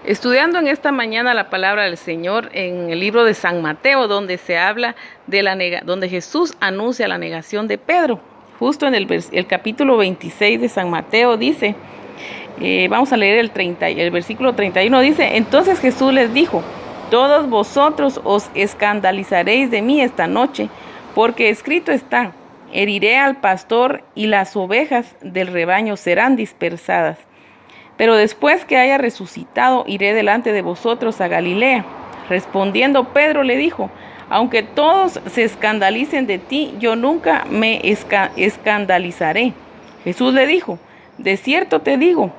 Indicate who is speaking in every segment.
Speaker 1: Estudiando en esta mañana la palabra del Señor en el libro de San Mateo, donde se habla de donde Jesús anuncia la negación de Pedro. Justo en el capítulo 26 de San Mateo dice, vamos a leer el versículo 31, dice: entonces Jesús les dijo: todos vosotros os escandalizaréis de mí esta noche, porque escrito está: heriré al pastor y las ovejas del rebaño serán dispersadas. Pero después que haya resucitado, iré delante de vosotros a Galilea. Respondiendo Pedro le dijo: aunque todos se escandalicen de ti, yo nunca me escandalizaré. Jesús le dijo: de cierto te digo,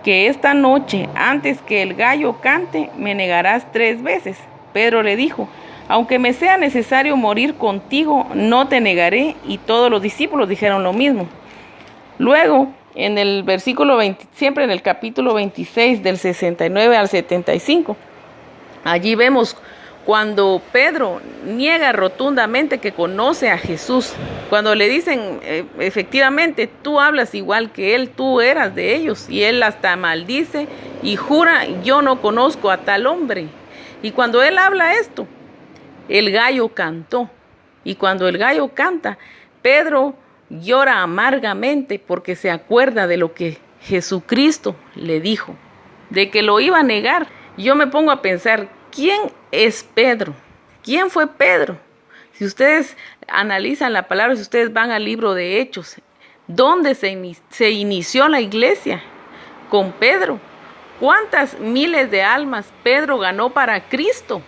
Speaker 1: que esta noche, antes que el gallo cante, me negarás 3 veces. Pedro le dijo: aunque me sea necesario morir contigo, no te negaré. Y todos los discípulos dijeron lo mismo. Luego, en el versículo 20, siempre en el capítulo 26, del 69 al 75, allí vemos cuando Pedro niega rotundamente que conoce a Jesús. Cuando le dicen, efectivamente, tú hablas igual que él, tú eras de ellos. Y él hasta maldice y jura: yo no conozco a tal hombre. Y cuando él habla esto, el gallo cantó. Y cuando el gallo canta, Pedro llora amargamente porque se acuerda de lo que Jesucristo le dijo, de que lo iba a negar. Yo me pongo a pensar, ¿quién es Pedro? ¿Quién fue Pedro? Si ustedes analizan la palabra, si ustedes van al libro de Hechos, ¿dónde se inició la iglesia? Con Pedro. ¿Cuántas miles de almas Pedro ganó para Cristo?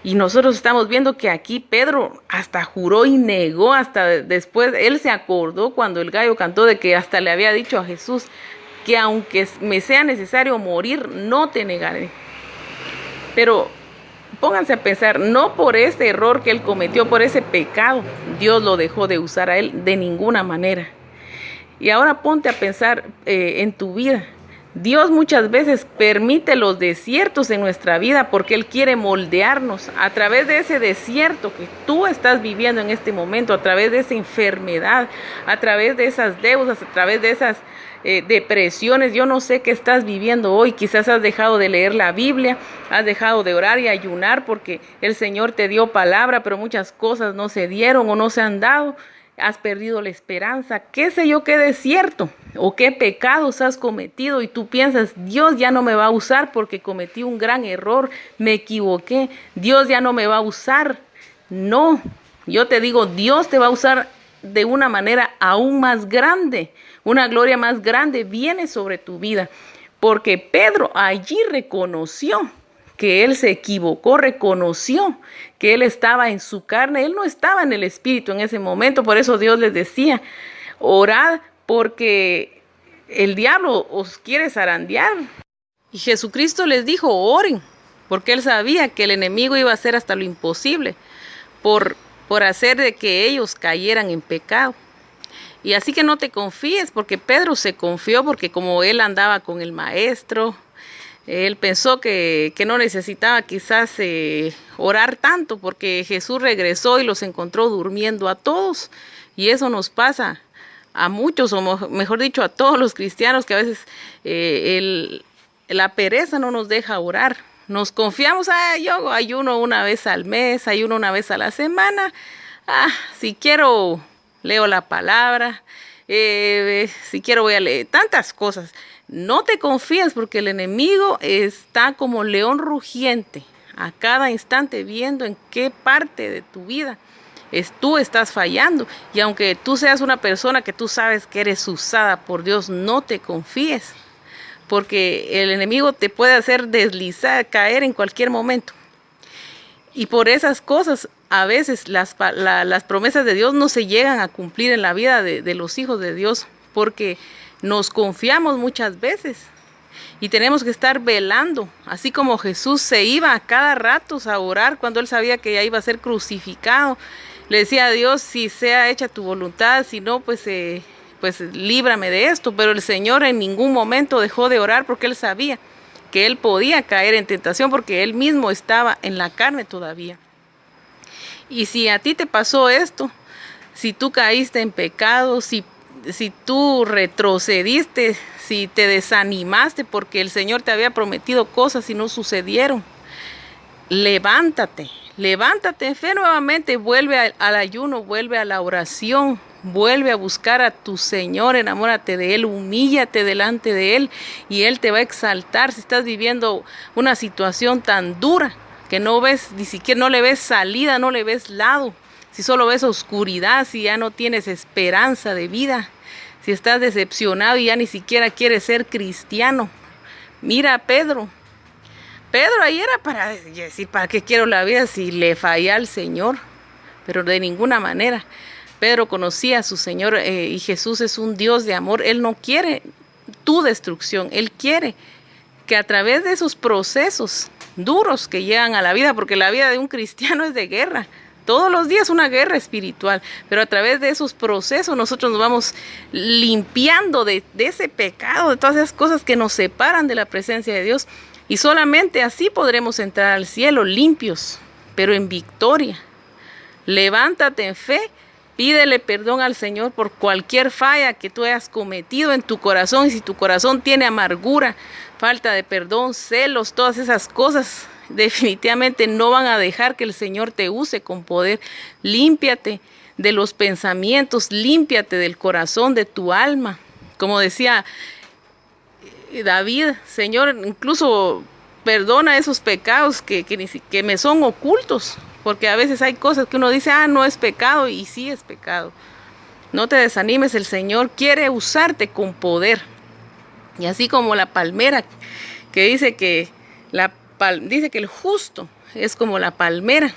Speaker 1: Y nosotros estamos viendo que aquí Pedro hasta juró y negó, hasta después él se acordó cuando el gallo cantó de que hasta le había dicho a Jesús que aunque me sea necesario morir, no te negaré. Pero pónganse a pensar, no por ese error que él cometió, por ese pecado, Dios lo dejó de usar a él de ninguna manera. Y ahora ponte a pensar en tu vida. Dios muchas veces permite los desiertos en nuestra vida porque Él quiere moldearnos a través de ese desierto que tú estás viviendo en este momento, a través de esa enfermedad, a través de esas deudas, a través de esas depresiones. Yo no sé qué estás viviendo hoy. Quizás has dejado de leer la Biblia, has dejado de orar y ayunar porque el Señor te dio palabra, pero muchas cosas no se dieron o no se han dado. Has perdido la esperanza, qué sé yo, qué desierto o qué pecados has cometido y tú piensas: Dios ya no me va a usar porque cometí un gran error, me equivoqué, Dios ya no me va a usar. No, yo te digo, Dios te va a usar de una manera aún más grande, una gloria más grande viene sobre tu vida, porque Pedro allí reconoció que él se equivocó, reconoció que él estaba en su carne, él no estaba en el espíritu en ese momento. Por eso Dios les decía: orad porque el diablo os quiere zarandear. Y Jesucristo les dijo: oren, porque él sabía que el enemigo iba a hacer hasta lo imposible por hacer de que ellos cayeran en pecado. Y así que no te confíes, porque Pedro se confió, porque como él andaba con el maestro, él pensó que no necesitaba quizás orar tanto, porque Jesús regresó y los encontró durmiendo a todos. Y eso nos pasa a muchos, o mejor dicho, a todos los cristianos, que a veces la pereza no nos deja orar. Nos confiamos: yo ayuno una vez al mes, ayuno una vez a la semana. Si quiero leo la palabra, si quiero voy a leer tantas cosas. No te confíes, porque el enemigo está como león rugiente a cada instante viendo en qué parte de tu vida tú estás fallando. Y aunque tú seas una persona que tú sabes que eres usada por Dios, no te confíes, porque el enemigo te puede hacer deslizar, caer en cualquier momento. Y por esas cosas a veces las promesas de Dios no se llegan a cumplir en la vida de los hijos de Dios, porque nos confiamos muchas veces y tenemos que estar velando, así como Jesús se iba a cada rato a orar cuando él sabía que ya iba a ser crucificado. Le decía a Dios: si sea hecha tu voluntad, si no, pues líbrame de esto. Pero el Señor en ningún momento dejó de orar, porque él sabía que él podía caer en tentación, porque él mismo estaba en la carne todavía. Y si a ti te pasó esto, si tú caíste en pecado, si si tú retrocediste, si te desanimaste porque el Señor te había prometido cosas y no sucedieron, levántate en fe nuevamente, vuelve al ayuno, vuelve a la oración, vuelve a buscar a tu Señor, enamórate de Él, humíllate delante de Él y Él te va a exaltar. Si estás viviendo una situación tan dura que no ves, ni siquiera no le ves salida, no le ves lado, si solo ves oscuridad, si ya no tienes esperanza de vida, si estás decepcionado y ya ni siquiera quieres ser cristiano, mira a Pedro. Pedro ahí era para decir, ¿para qué quiero la vida si le falla al Señor? Pero de ninguna manera. Pedro conocía a su Señor y Jesús es un Dios de amor. Él no quiere tu destrucción. Él quiere que a través de esos procesos duros que llegan a la vida, porque la vida de un cristiano es de guerra. Todos los días una guerra espiritual, pero a través de esos procesos nosotros nos vamos limpiando de ese pecado, de todas esas cosas que nos separan de la presencia de Dios. Y solamente así podremos entrar al cielo limpios, pero en victoria. Levántate en fe, pídele perdón al Señor por cualquier falla que tú hayas cometido en tu corazón. Y si tu corazón tiene amargura, falta de perdón, celos, todas esas cosas, definitivamente no van a dejar que el Señor te use con poder. Límpiate de los pensamientos, límpiate del corazón, de tu alma. Como decía David, Señor, incluso perdona esos pecados que me son ocultos, porque a veces hay cosas que uno dice, no es pecado, y sí es pecado. No te desanimes, el Señor quiere usarte con poder. Y así como la palmera, que dice que el justo es como la palmera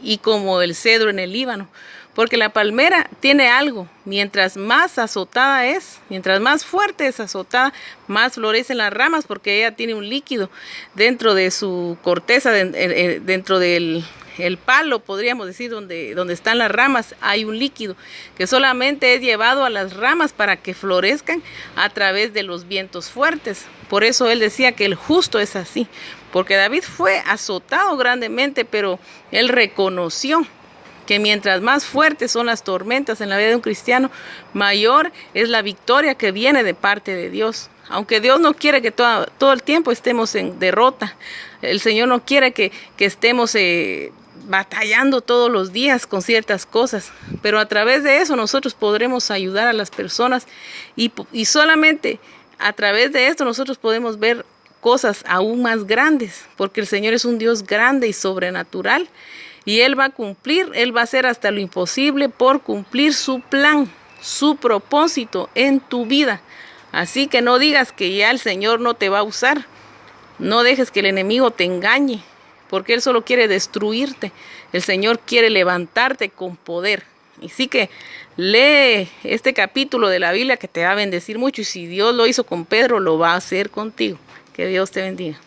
Speaker 1: y como el cedro en el Líbano. Porque la palmera tiene algo, mientras más azotada es, mientras más fuerte es azotada, más florecen las ramas, porque ella tiene un líquido dentro de su corteza, dentro del palo, podríamos decir, donde están las ramas, hay un líquido que solamente es llevado a las ramas para que florezcan a través de los vientos fuertes. Por eso él decía que el justo es así, porque David fue azotado grandemente, pero él reconoció que mientras más fuertes son las tormentas en la vida de un cristiano, mayor es la victoria que viene de parte de Dios. Aunque Dios no quiere que todo el tiempo estemos en derrota, el Señor no quiere que estemos batallando todos los días con ciertas cosas, pero a través de eso nosotros podremos ayudar a las personas y solamente a través de esto nosotros podemos ver cosas aún más grandes, porque el Señor es un Dios grande y sobrenatural. Y Él va a cumplir, Él va a hacer hasta lo imposible por cumplir su plan, su propósito en tu vida. Así que no digas que ya el Señor no te va a usar. No dejes que el enemigo te engañe, porque Él solo quiere destruirte. El Señor quiere levantarte con poder. Así que lee este capítulo de la Biblia que te va a bendecir mucho. Y si Dios lo hizo con Pedro, lo va a hacer contigo. Que Dios te bendiga.